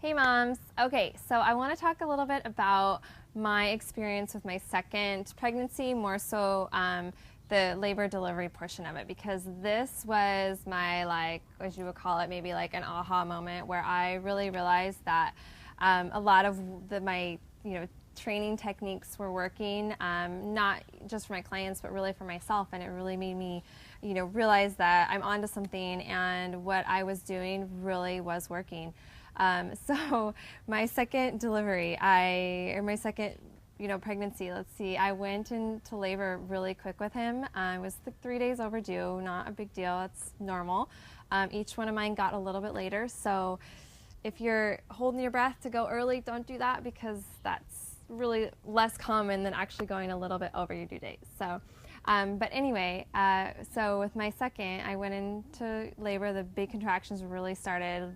Hey moms. Okay, so I want to talk a little bit about my experience with my second pregnancy, more so the labor delivery portion of it, because this was my, like, as you would call it, maybe like an aha moment where I really realized that a lot of my, training techniques were working, not just for my clients, but really for myself. And it really made me, realize that I'm onto something and what I was doing really was working. So my second delivery, my second, pregnancy, let's see, I went into labor really quick with him. I was 3 days overdue, not a big deal, it's normal. Each one of mine got a little bit later. So if you're holding your breath to go early, don't do that, because that's really less common than actually going a little bit over your due date. So, but anyway, so with my second, I went into labor. The big contractions really started,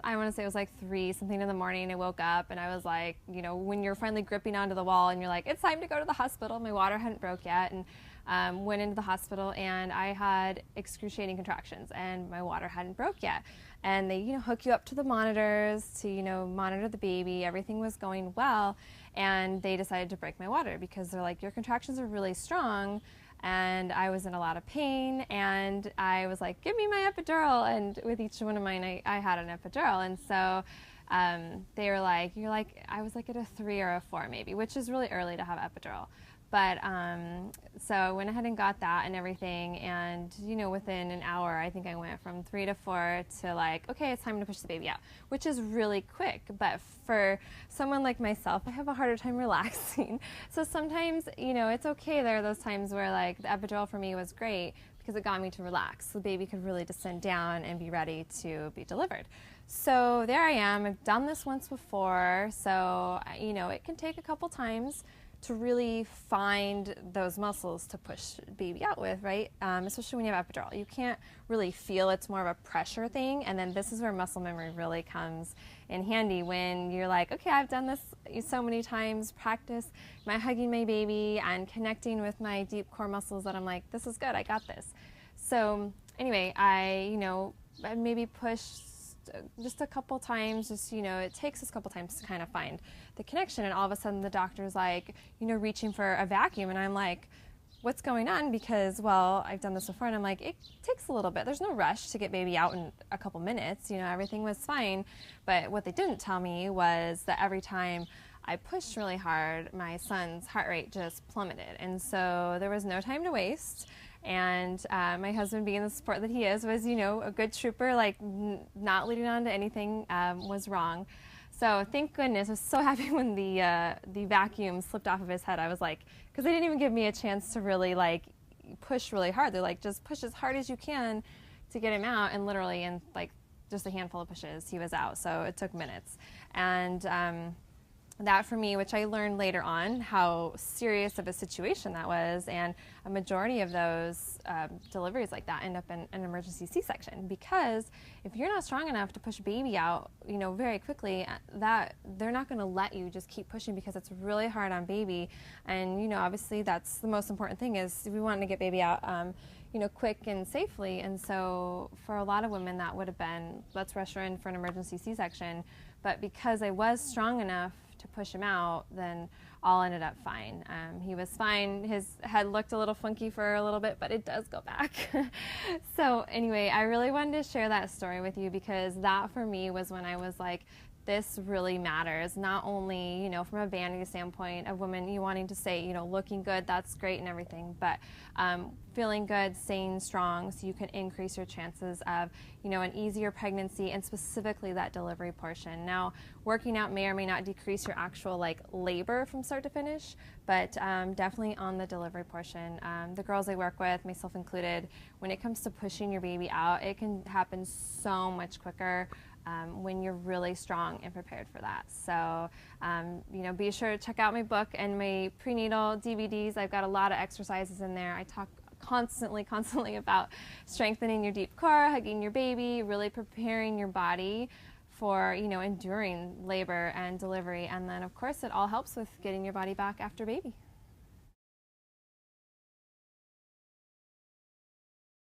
I want to say it was like 3 something in the morning. I woke up and I was like, when you're finally gripping onto the wall and you're like, it's time to go to the hospital. My water hadn't broke yet, and went into the hospital, and I had excruciating contractions and my water hadn't broke yet. And they, hook you up to the monitors to, monitor the baby. Everything was going well, and they decided to break my water because they're like, your contractions are really strong. And I was in a lot of pain, and I was like, give me my epidural. And with each one of mine, I had an epidural. And so they were like, I was like at a 3 or a 4 maybe, which is really early to have epidural. But so I went ahead and got that and everything, and within an hour, I think I went from 3 to 4 to like, okay, it's time to push the baby out, which is really quick. But for someone like myself, I have a harder time relaxing. So sometimes, it's okay. There are those times where like the epidural for me was great because it got me to relax. The baby could really descend down and be ready to be delivered. So there I am. I've done this once before, so it can take a couple times to really find those muscles to push baby out with, right? Especially when you have epidural. You can't really feel, it's more of a pressure thing. And then this is where muscle memory really comes in handy, when you're like, okay, I've done this so many times, practice my hugging my baby and connecting with my deep core muscles, that I'm like, this is good, I got this. So anyway, I maybe pushed just a couple times, it takes us a couple times to kind of find the connection, and all of a sudden the doctor's like, reaching for a vacuum, and I'm like, what's going on? Because, well, I've done this before, and I'm like, it takes a little bit. There's no rush to get baby out in a couple minutes, everything was fine. But what they didn't tell me was that every time I pushed really hard, my son's heart rate just plummeted, and so there was no time to waste. And my husband, being the support that he is, was, a good trooper, like not leading on to anything was wrong. So thank goodness. I was so happy when the vacuum slipped off of his head. I was like, because they didn't even give me a chance to really like push really hard. They're like, just push as hard as you can to get him out. And literally in like just a handful of pushes, he was out. So it took minutes. And that for me, which I learned later on how serious of a situation that was, and a majority of those deliveries like that end up in an emergency C-section, because if you're not strong enough to push baby out, very quickly, that they're not going to let you just keep pushing, because it's really hard on baby. And obviously that's the most important thing, is we want to get baby out quick and safely. And so for a lot of women, that would have been, let's rush her in for an emergency C-section. But because I was strong enough to push him out, then all ended up fine. He was fine. His head looked a little funky for a little bit, but it does go back. So anyway, I really wanted to share that story with you, because that for me was when I was like, this really matters. Not only, from a vanity standpoint of women, you wanting to say, looking good, that's great and everything, but feeling good, staying strong, so you can increase your chances of, an easier pregnancy, and specifically that delivery portion. Now, working out may or may not decrease your actual like labor from start to finish, but definitely on the delivery portion. The girls I work with, myself included, when it comes to pushing your baby out, it can happen so much quicker when you're really strong and prepared for that. So, be sure to check out my book and my prenatal DVDs. I've got a lot of exercises in there. I talk constantly about strengthening your deep core, hugging your baby, really preparing your body for, enduring labor and delivery. And then, of course, it all helps with getting your body back after baby.